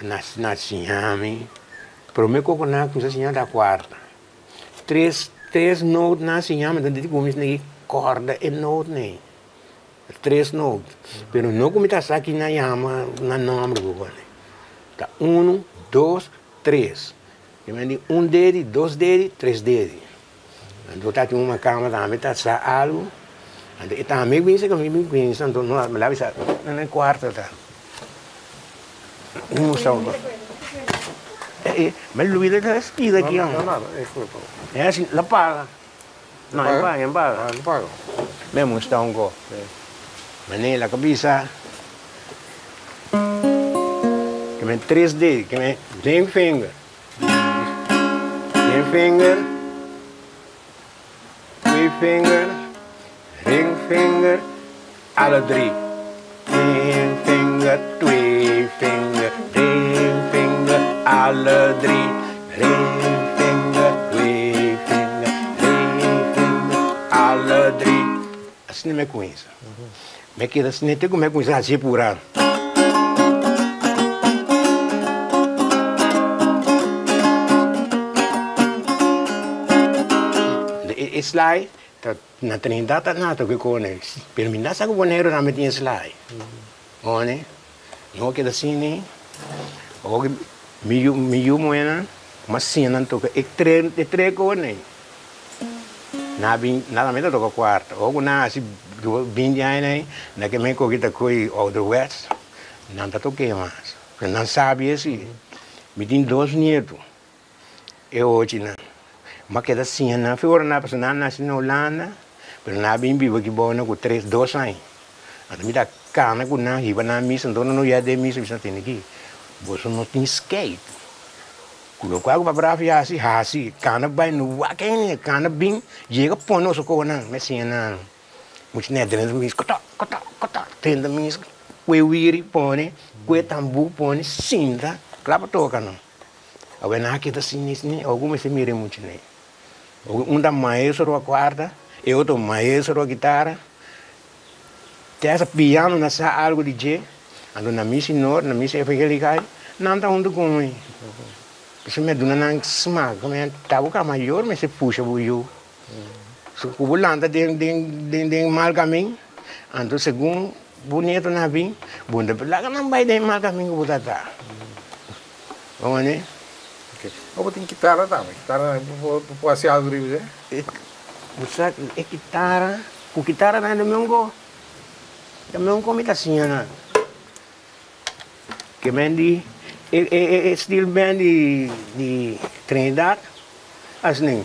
S5: Na sinhame, para o meu coco na com sinhame da quarta. Três notes na sinhame, então digo como isso corda e note nem. 3 notes. Pero não como está aqui na yama, na nome do governo. Tá 1, 2, 3. Eu me digo 1 dedo, 2 dedos, 3 dedos. Então tá uma cama também tá sa algo. Então tá me vinha que me vinha, então não me lava essa na quarta tá. Não só. Mas Luísa tá espida aqui,
S3: não, nada, é culpa.
S5: É assim, la paga. Não, é paga.
S3: Não paga.
S5: Mesmo está um go. Mas nem la cabeça. Que me 3 dedos, que me ring finger. Ring finger. Ring finger, alle 3. Ring finger, 2 finger, ring finger, alle 3. Ring finger, 2 finger, ring finger, alle 3. Assim não é com isso. Me queda assim, tem como é com isso, assim por ano. Slide, na Trinidad tá nada que com eles. Pelo menos sabe o boneiro não tinha slide. Olha, não queda assim nem. O meio moeda, mas sim não toca. É três com eles. Nada mais toca quarto. Ou na assim bem de aí nem, na que me coqueta coi outro west, não tá toquei mais. Não sabe assim. Me tem 2 netos. Eu hoje não. Mas que assim, não foi na pessoa nasce na Holanda, mas na bem vivo que bom com 2 anos. Então me dá cana com na riba na missa, então não ia de missa, você tem aqui. Você não tem skate. Quando eu vou para a assim, cana vai no waken, cana bem, chega pôr no socorro não, mas assim não. Muito nem dentro do missa, cota, tendo missa, coelho põe, coelho tambu põe, cinta, claro toca não. Agora na que assim, alguma se mira muito nem. Da maestro a quarta, e outro maestro a guitarra. Tem essa piano nessa algo de G, ando na missa nor, na missa evangélica, não tá onde come. Se me dona não smaga, como é tá o maior, mas se puxa o eu. Se o volante de mal caminho, ando segundo bonito na bem, bunda pela não vai de mal caminho o tá. Vamos né?
S3: Ou tem guitarra também, guitarra pode ser algo de
S5: você é guitarra, com guitarra não é do meu go, também como está assim né? Que bem é estilo bem de Trinidad, assim.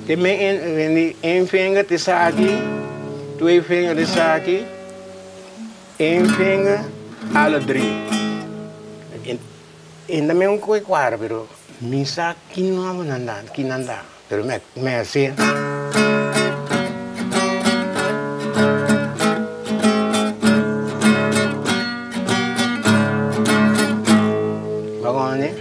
S5: Que me em finger te aqui, 2 fingers te aqui, em finger alle 3. Ainda me coi quadro, pero mi sa que não anda, pero me assim. Vamos né?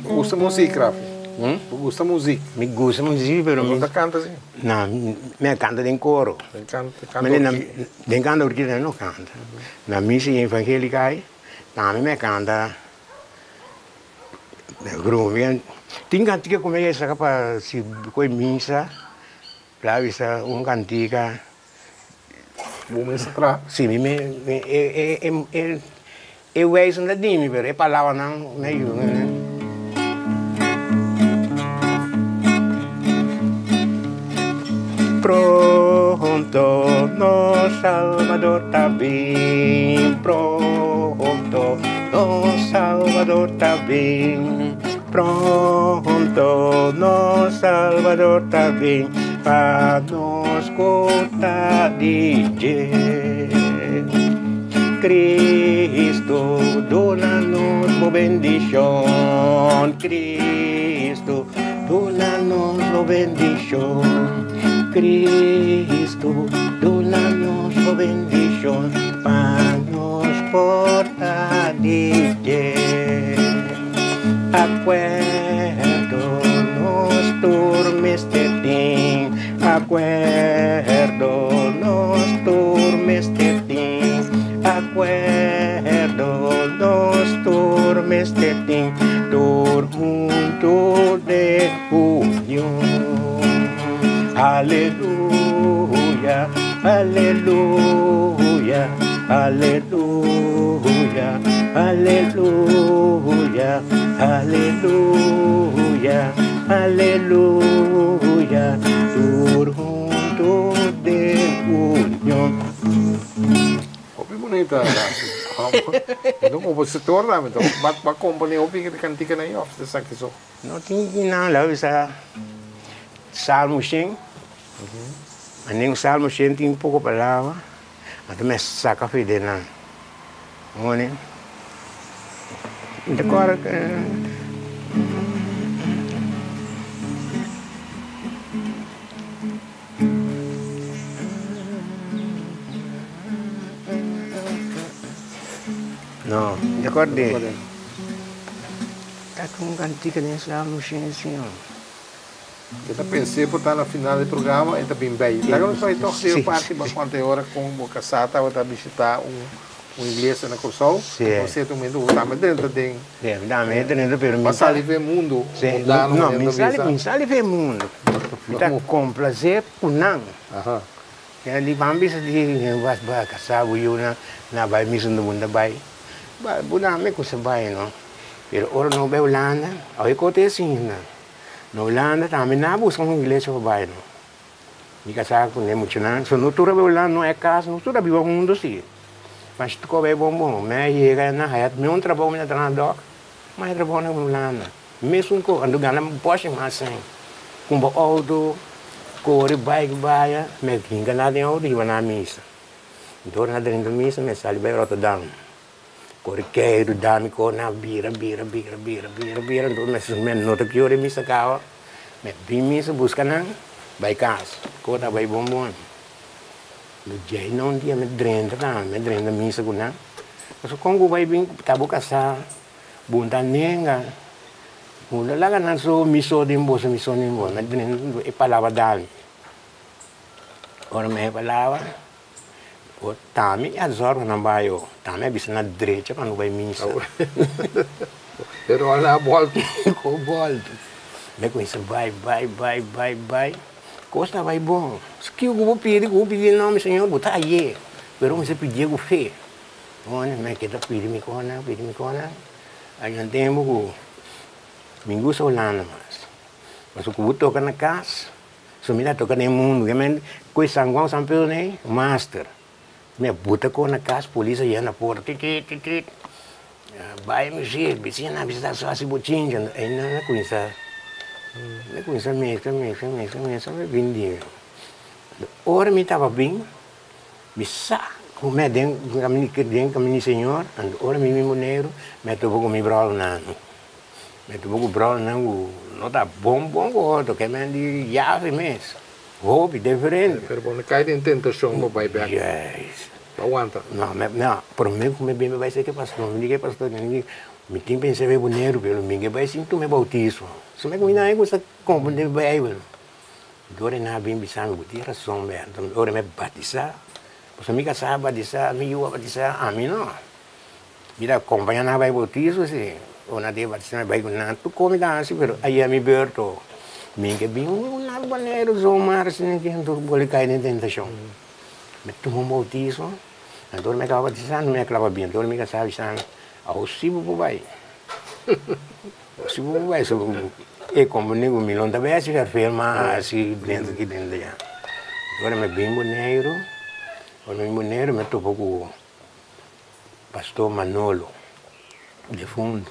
S3: Gusta música, Rafi? Gusta música?
S5: Me gusta música, pero
S3: Gusta canta assim?
S5: Não, me canta em coro.
S3: Canta
S5: Mas canta orquídea não canta. Na missa evangélica aí, também me canta Grumi. Tem cantiga como é essa para se coi missa, para visa cantiga.
S3: Bom mês atrás.
S5: Sim, eu vejo na dime, pero é palavra não, meio, né? Pronto, no Salvador tá bem. Pronto, no Salvador tá bem. Pronto, no Salvador tá bem. Para nos contar de Cristo, dona-nos boa bendição. Cristo, dona-nos boa bendição. Cristo, dona-nos boa bendição. Para nos portar de acuerdo nos turmes de tim. Acuerdo nos turmes de tim. Acuerdo nos turmes de tim. Todo mundo de união. Aleluia, aleluia, aleluia, aleluia, aleluia, aleluia, todo mundo de união.
S3: Hopi bonita. Então compositor lá, então bat companhia hopi que cantica na off, você sabe que só.
S5: Não tem nada lá, essa salmo sim. Mas nem o salmo sim tem pouco palavra, mas também saca fide na, olha. Agora não, de acordo. Tá com cantiga nesse salmo sim, senhor.
S3: Eu pensei por estar na final do programa e também bem. Agora só então se eu parte bastante hora com o casata ou tá visitar um igreja na Corsol. Você também do tá mas dentro tem.
S5: Dá medo dentro pero
S3: passar ali ver mundo.
S5: Não, mensagem ver mundo. Tá com prazer punang.
S3: Aham.
S5: Ali vamos de vas casar eu na vai missa no mundo vai. Buna me com vai não. Pero ora não vai Holanda. Aí acontece assim, na Holanda também não busca igreja para bairro. Me casar com ele muito não. Se não tu vai Holanda não é casa, não tu vai viver mundo sim. Mas tu vai bom, mas chega na hayat, me trabalho na treinador, mas trabalho na Holanda. Mesmo com ando ganhando poste mais sem, com o auto, corre bike baia, me vinga nada em auto e vai na missa. Então na dentro da missa me sai para Rotterdam. Corre queiro dá-me com na bira, então me nota que eu missa cá, me vim missa busca na, vai casa, corta vai bom. No dia não dia me drena missa com na. Mas quando vai bem tá boca sa, bunda nenga. Bunda lá na so miso dimbo, me drena e palavra dali. Ora me palavra. O tami azor na baio, tami bisa na direita quando vai missa.
S3: Pero olha a volta,
S5: com volta. Me conhece vai. Costa vai bom. Se que eu vou pedir nome, senhor, botar aí. Pero você pedir o fé. Olha, mas que tá pedindo me cona. Aí não tem o mingo solana mas o que toca na casa, sumida toca no mundo, que men coi sanguão sampeu né, master. Me bota com na casa, polícia ia na porta, tit. Vai me ver, vizinha visitar só se botinha, aí não conhece. Não conhece mesmo, me vendi. Ora me estava bem, me sa, como é dentro caminho senhor, and ora me moneiro, me topo com me brolo não tá bom, outro que me de jare mês, hobby diferente.
S3: Pero bom, cai de tentação para vai back.
S5: Yes.
S3: Aguanta.
S5: Não, por mim como bem vai ser que pastor, ninguém me tem pensado ver boneiro, pelo ninguém vai sim tu me bautizo. Se me combina aí com essa como de Bíblia. Agora na bem bisa me botar razão bem, então agora me batizar. Pois me casar, me batizar, a mim não. Mira, acompanha na vai bautizo assim. Ona de batista vai com nada, tu come dança, pero aí é me berto. Minha bem na banheiro zomar assim que tu pode cair na tentação. Me tomo um bautismo, então me acaba dizendo, me acaba bem, então me sabe dizendo, ao cibo vai. O cibo vai, e como nego milão também assim que firma assim dentro aqui dentro já. Agora me bem boneiro, quando me boneiro me topo com o pastor Manolo de fundo.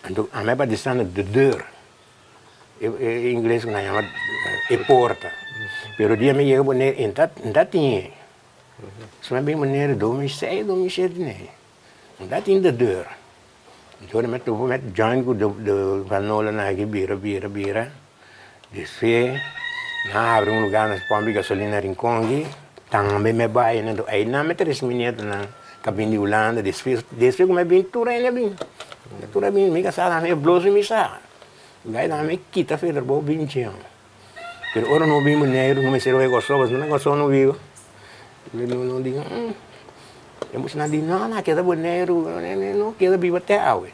S5: Então a minha batista de deur. Em inglês que nós chamamos de porta. Pero dia me chega boneiro, ainda tinha. Se me bem boneiro, 2006, 2007, né? Ainda tinha de deur. Então eu me topo met join com de Vanola na aqui, bira. Descer, na abre lugar nas pompas gasolina Rincon, também me vai, né? Aí na me 3 minutos na cabine de Holanda, descer como é bem, tudo é bem. Tudo é bem, me casar, me bloso me sa. Gai na me quita feira bo 20 anos. Pero ora não vimos negro, não me serve gostou, mas não gostou não viu. Não digo, temos nada de não, queda boneiro, não queda vivo até hoje.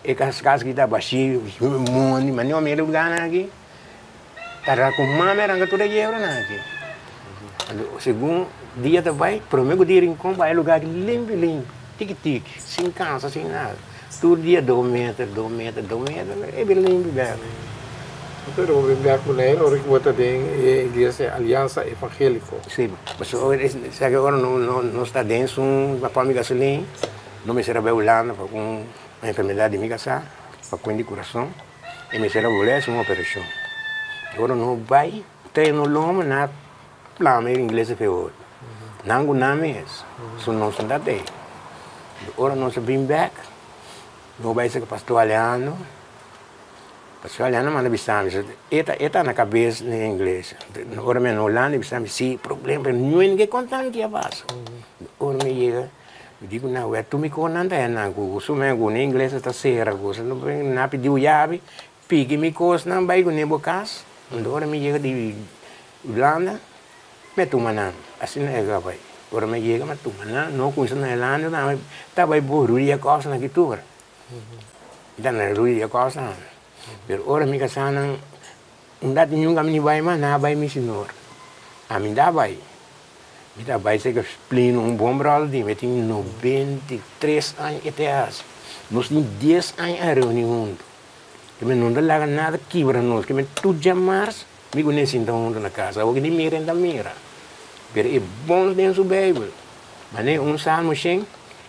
S5: E cascas que tá baixinho, mas não me lugar aqui. Tá com mama era tudo euro aqui. Segundo dia da vai, primeiro dia em com vai lugar limpo, tic, sem cansa, sem nada. Todo dia 2 metros, é bem limpo mesmo.
S3: Então, eu vou ver com ele, agora que você tem a igreja Aliança Evangélica.
S5: Sim, mas agora não está dentro uma palma de gasolina, não me será bem Holanda, com uma enfermidade de minha casa, para de coração, e me será bolessa uma operação. Agora não vai, tem no lombo, na plama em inglês é feio. Não nome é isso, só não se dá daí. Agora não se bring back. Não vai ser que pastor Aliano manda bisam, eta na cabeça em inglês. Agora me no Holanda bisam, sim, problema, não é ninguém contando que é passa. Agora me chega, eu digo não, tu me conta é não, o sumengo em inglês está certo, você não pediu chave, pique me costa, não vai com nebo casa. Agora me chega de Holanda, me toma não, assim não é que vai. Agora me chega, me toma não conheço na Holanda, não, tá vai borruria costa na quitura. Dan rui ya kawasan. Pero orang mi kasana undat nyung kami ni bay ma na bay mi sinor. Amin da bay. Mi da bay se que pleno bom bral di meting 93 anos atrás. Nós tem 10 anos a reunião. Que me não dá nada quebra nós, que me tudo jamás me conhece então na casa. O que nem mira ainda mira. Pero é bom dentro do Bíblia. Mas nem salmo sem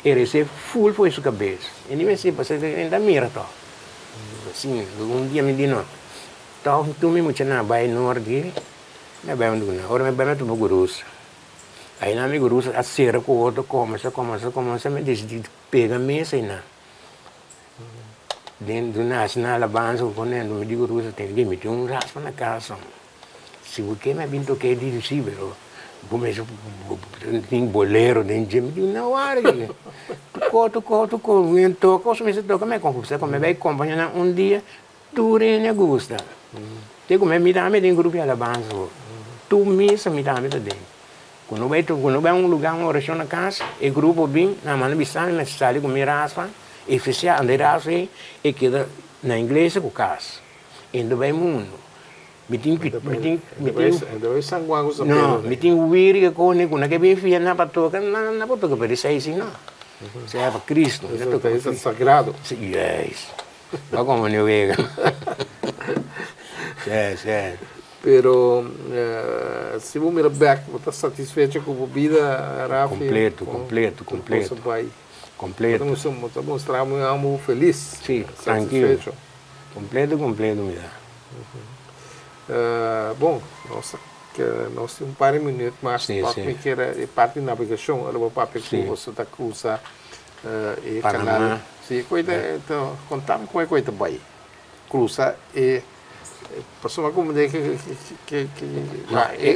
S5: ele se full foi sua cabeça. E nem se passa ainda mira to. Assim, dia me disse não. Então tu me muito na vai norte, me vai onde não. Ora me vai tu gurus. Aí na me gurus a ser com outro começa me decidi pega mesa na. Dentro na alabança com ele me digo gurus tem que me raspa na casa. Se o que me binto que dirigível. Começou tem bolero dentro de mim na hora tocou vem toca se me toca me conversa como vai acompanhar dia tu rene gosta te como me dá me tem grupo de alabança tu missa me dá me também quando vai lugar uma oração na casa e grupo bem na mano bisão me sai com me raspa e fechar andar raspa e queda na inglês com casa indo vai mundo meeting wiri ke kone kuna ke befia na patoka na patoka per sei sim no se é para Cristo
S3: é sagrado
S5: yes va como ne vega sí
S3: pero se você mira back você está satisfeito com a vida Rafi
S5: completo
S3: você mostrar um amo feliz
S5: sim tranquilo completo me dá
S3: bom, nós temos um par de minutos, mas que era parte da navegação, era uma parte que você está cruzando e canal. Sim, então, contamos com a coisa boa. Cruza e pessoa como de que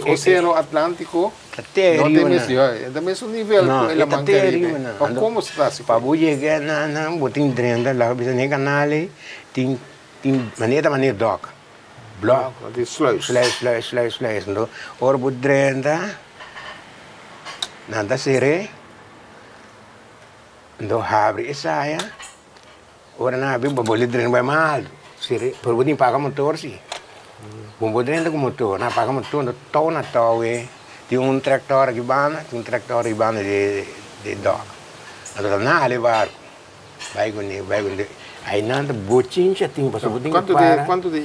S3: o Oceano Atlântico não tem mesmo nível da mangueira. Como se faz?
S5: Para você chegar na botin drenda lá, você nem canal tem maneira doc. Blok,
S3: die sluis.
S5: No, orbu drenda, nanda sere, Então, abre essa área. Ora, não abre, o bolidreno vai mal. Por você pagar motor, sim. O bolidreno com motor, não paga motor, não tô na toa. Tem tractor aqui, tem tractor aqui de dó. Então, não levar. Vai com ele, vai com ele. Aí, nada, botinho já tem, passou botinho para.
S3: Quanto de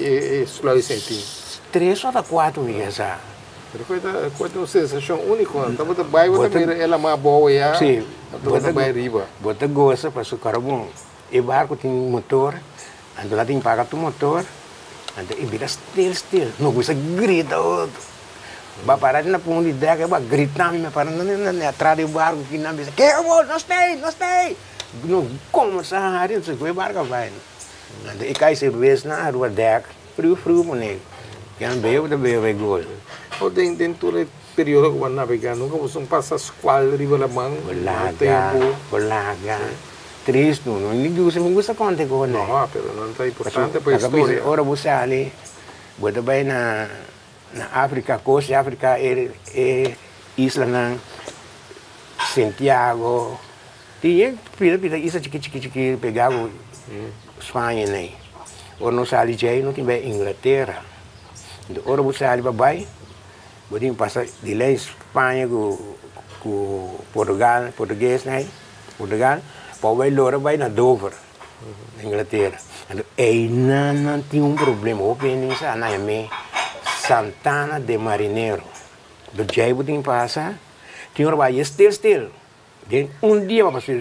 S3: exploração tem?
S5: 3 ou 4 meses.
S3: Quanto uma sensação única, então você vai, você mira ela mais boa já.
S5: Sim.
S3: Você vai riba.
S5: Você gosta, passou carbono. E barco tem motor, então lá tem que pagar o motor, então e vira still. Não gosta grita outro. Vai parar na ponta de deck, vai gritar, me parando atrás do barco, que não bisa. Que eu vou, não sei. Não, como essa área, não sei o barco vai. Então, e cai cerveja na rua deck, frio, monego. Que não bebe, vai gol.
S3: Ou dentro do período que você navegar, nunca você passa esquadra riba da mão,
S5: Bolaga. Triste, ninguém gosta contar com ele.
S3: Não, pero não está importante para a história.
S5: Ora você ali, você vai na África, costa África, isla na Santiago, tinha pida isso chique pegava Espanha né. Ora não sai de aí, não tem bem Inglaterra. Ora você ali vai, você passa de lá Espanha com português né, Portugal. Vai lá, vai na Dover, na Inglaterra. E não tem problema. O penis é Santana de Marinheiro. Do jeito que passa, tem hora vai still. Dia vai passar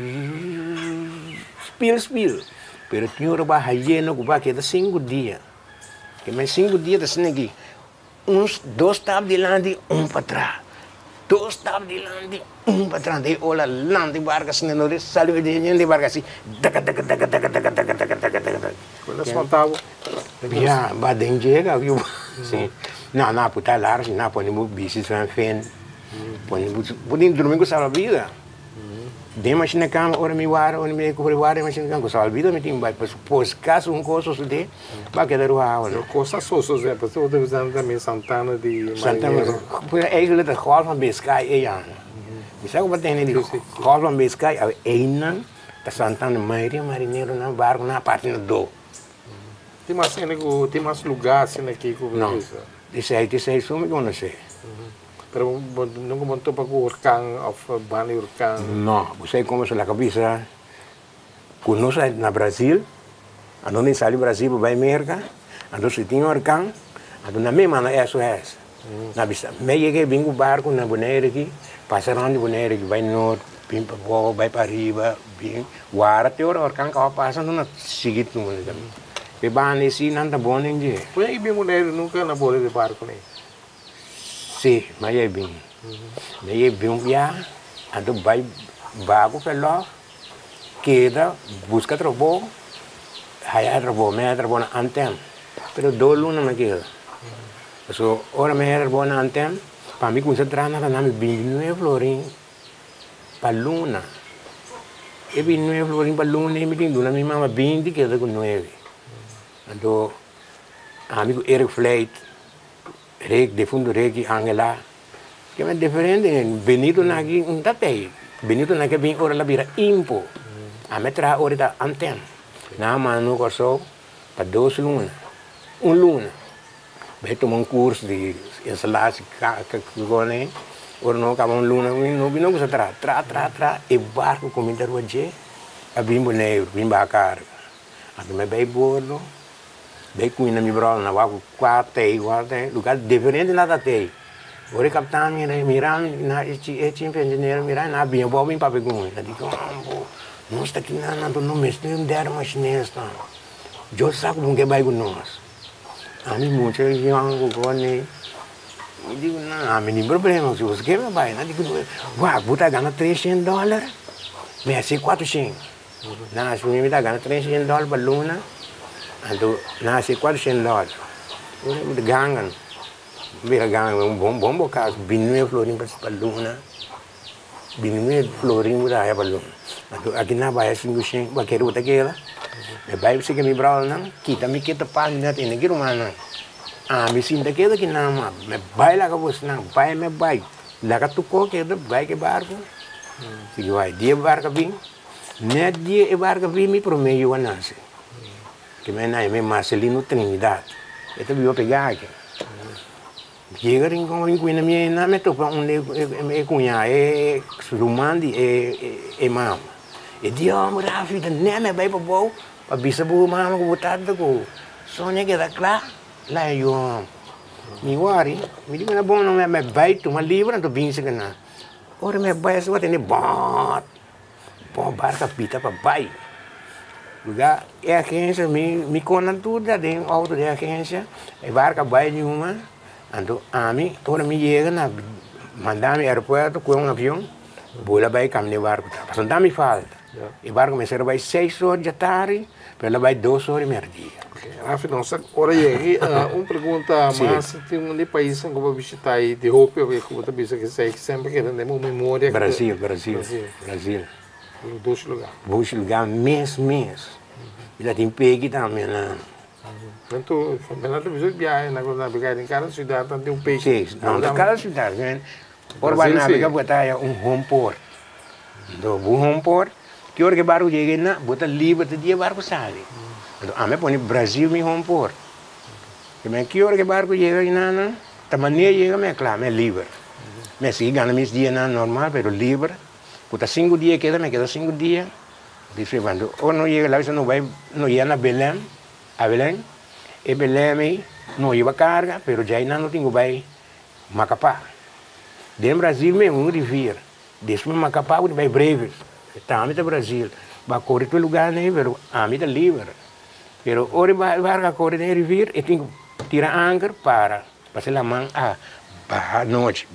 S5: spill. Pero tem hora vai lleno que vai quedar 5 dias. Que mais 5 dias assim aqui. Uns 2 estavam de lado, para trás. 2 estavam de lado, para trás. Daí olha lá de barca assim, não é saiu de barca assim.
S3: Quando eles montavam?
S5: Já, vai chega, viu? Sim. Não, puta larga, não podemos bici sem fim. Podemos dormir com a vida. De machine cama, ora me vara, ora me cobrir machine cama, com a vida me tem vai, pois caso coisa sucede, vai quedar o água.
S3: Coisas sosos, é, porque eu devo usar também Santana de
S5: Santana, porque eigenlijk het golf van Biscay é já. Me sabe como tem ele golf van Biscay, é não, tá Santana marinheiro na barco na parte do.
S3: Tem mais lugar assim aqui que
S5: não. Isso aí sumi que eu não sei.
S3: Pero nunca montou para o Urcán, ou Bani Urcán?
S5: Não, você começa na cabeça, conosco na Brasil, onde sai do Brasil vai América, onde se tem Urcán, onde na mesma é Suécia. Na vista, me cheguei bem com o barco na Bonaire aqui, passaram de Bonaire aqui, vai norte, vem para o vai para riba, vem, guarda até o Urcán que vai passando na seguinte no mundo também. E Bani assim não está bom nem dia.
S3: Foi aí bem Bonaire nunca na borda de barco nem?
S5: Sim, mas é bem. Mas é bem já, ando vai bago pelo, queda, busca trabalho, aí trabalho na antena, pero 2 lunas me queda. So, ora me trabalho na antena, para mim concentrar na nome 29 florin para luna. E 29 florin para luna, e me tem na minha mama 20 queda com 9. Então, amigo Eric Fleit, de fundo Regi Angela, que é diferente, Benito nagi não tem, Benito nagi bem ora lá vira impo, a metra ora da antena, na mano corso para 2 lunas, 1 luna, vai tomar curso de ensalada que gone, ora não acaba luna, não precisa tra, e barco comenta hoje, a bimbo negro, bimbo a carga, a me vai bordo. Bem com na minha brother na vago 4 lugar diferente nada tem. O capitão mirando na engenheiro mirando na bem bom bem para pegar um. Eu digo, não está aqui não me estou dando mais nesta. Eu sabe como que vai com nós. A mim muito eu com ele. Eu digo, não, a mim nem problema, se você quer vai, eu digo, vou ganhar $300, me assim 400. Não, acho que me dá ganhar $300 para luna. Então, nasce $400. Eu ganho. Vira ganho bom bocado. 29 florim para luna. 29 florim para a luna. Então, aqui na Bahia, assim, vai querer outra aquela. Vai você que me brava não. Kita página tem aqui rumana. Me sinto aquela que não, me vai lá com você não. Vai me vai. Lá que tu coque, vai que barco. Se vai dia barco bem. Net dia e barca vimi pro meio anase. Que me na me Marcelino Trinidad. Ito bio pegar aqui. Chega rincon na minha na me topa e cunha e surumandi e mam. E dia Rafi de neme vai pro pa bisa bu mam ko botado ko. Sonha que da clar lá eu mi wari mi digo na bom não me vai tu uma livra do binse que na. Ora me vai só tem bot. Pô, barca pita para bai. Lugar é agência me conan tudo da dentro auto de agência e barca bai nenhuma. Ando ami ora me chega na mandar-me aeroporto com avião. Bola bai caminho barco. Passando dá me falta. E barco me serve 6 horas de tarde, pela vai 2 horas e meia dia.
S3: Afinal, ora aí, uma pergunta mais, tem um país que eu vou visitar aí, de roupa, eu vou visitar que sei que sempre que temos memória.
S5: Brasil.
S3: Dois lugares.
S5: Dois lugares, mês. E lá tem pegue também, né?
S3: Então, na televisão viagem, na coisa em cada cidade tem peixe.
S5: Sim, não, em cada cidade, né? Por vai navegar botar home port. Do home port, que hora que barco chega na, bota livre de dia barco sai. Então, a me põe Brasil me home port. Que hora que barco chega na, tá maneira chega me claro, me livre. Me sigue ganhando mis dias na normal, pero livre. Puta 5 dias me queda 5 dias. Dice quando ou não chega lá, você não vai, não ia na Belém, a Belém. E Belém não ia carga, pero já não tenho vai Macapá. Dentro do Brasil mesmo, rivia. Depois Macapá, vai breve. Tá, no Brasil. Vai correr todo lugar, né? Pero a mim tá livre. Pero ora vai correr na rivia, e tenho que tirar anchor para passar a mão a noite.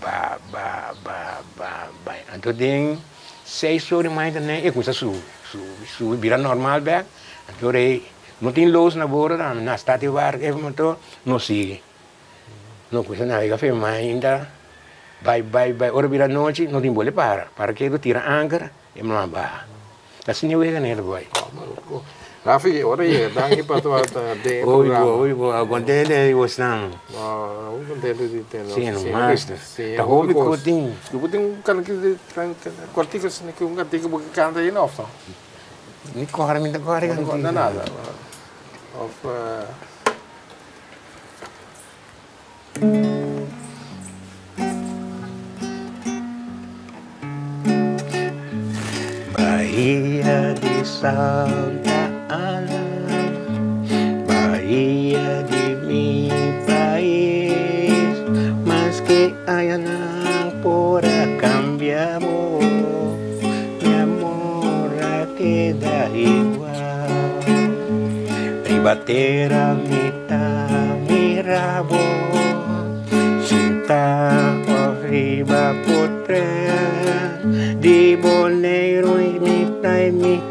S5: Então tem 6 horas mais, né? E começa a subir, vira normal, né? Então não tem luz na borda, na estrada de barco, não sigue. Não começa a navegar, fez mais ainda. Vai, ora vira noite, não tem bolha para que ele tira anchor e não vai. Assim eu ia nele, vai.
S3: Rafi, ora aí, dá aqui para tu de programa.
S5: Oi, contente de gostar.
S3: Contente de ter.
S5: Sim, no master. Tá hobby cotinho.
S3: Eu tenho um cara que cortica assim que um gatinho porque canta aí não, só.
S5: Me corre,
S3: Não nada.
S5: Bahia de Santa Ana, Bahia de mi país, mas que haya por cambiamos, mi amor queda igual. Ribateira mi rabo, cinta arriba por tren, de boleiro e mi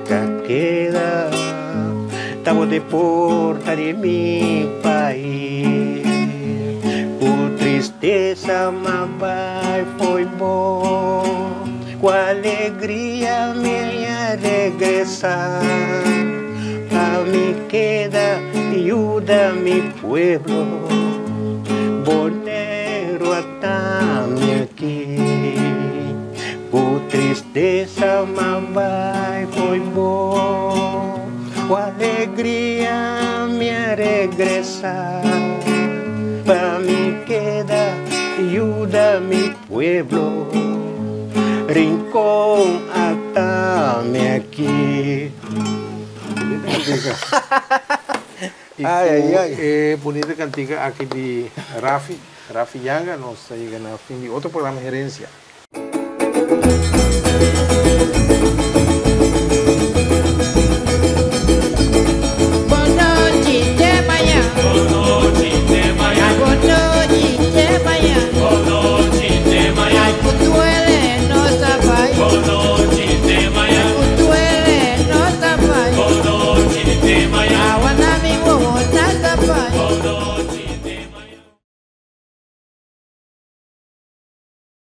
S5: queda, estamos de porta de mi país. Por tristeza, mas vai, foi bom, com alegria minha regressar. A mi queda, ajuda mi pueblo, boleiro atame aqui. Por tristeza, mas vai, foi bom, com alegria me regressar. Para mi queda, ajuda mi pueblo, rincón atame aqui.
S3: Bonita cantiga aqui de Rafi Yanga, nós chegamos ao fim de outro programa Gerência.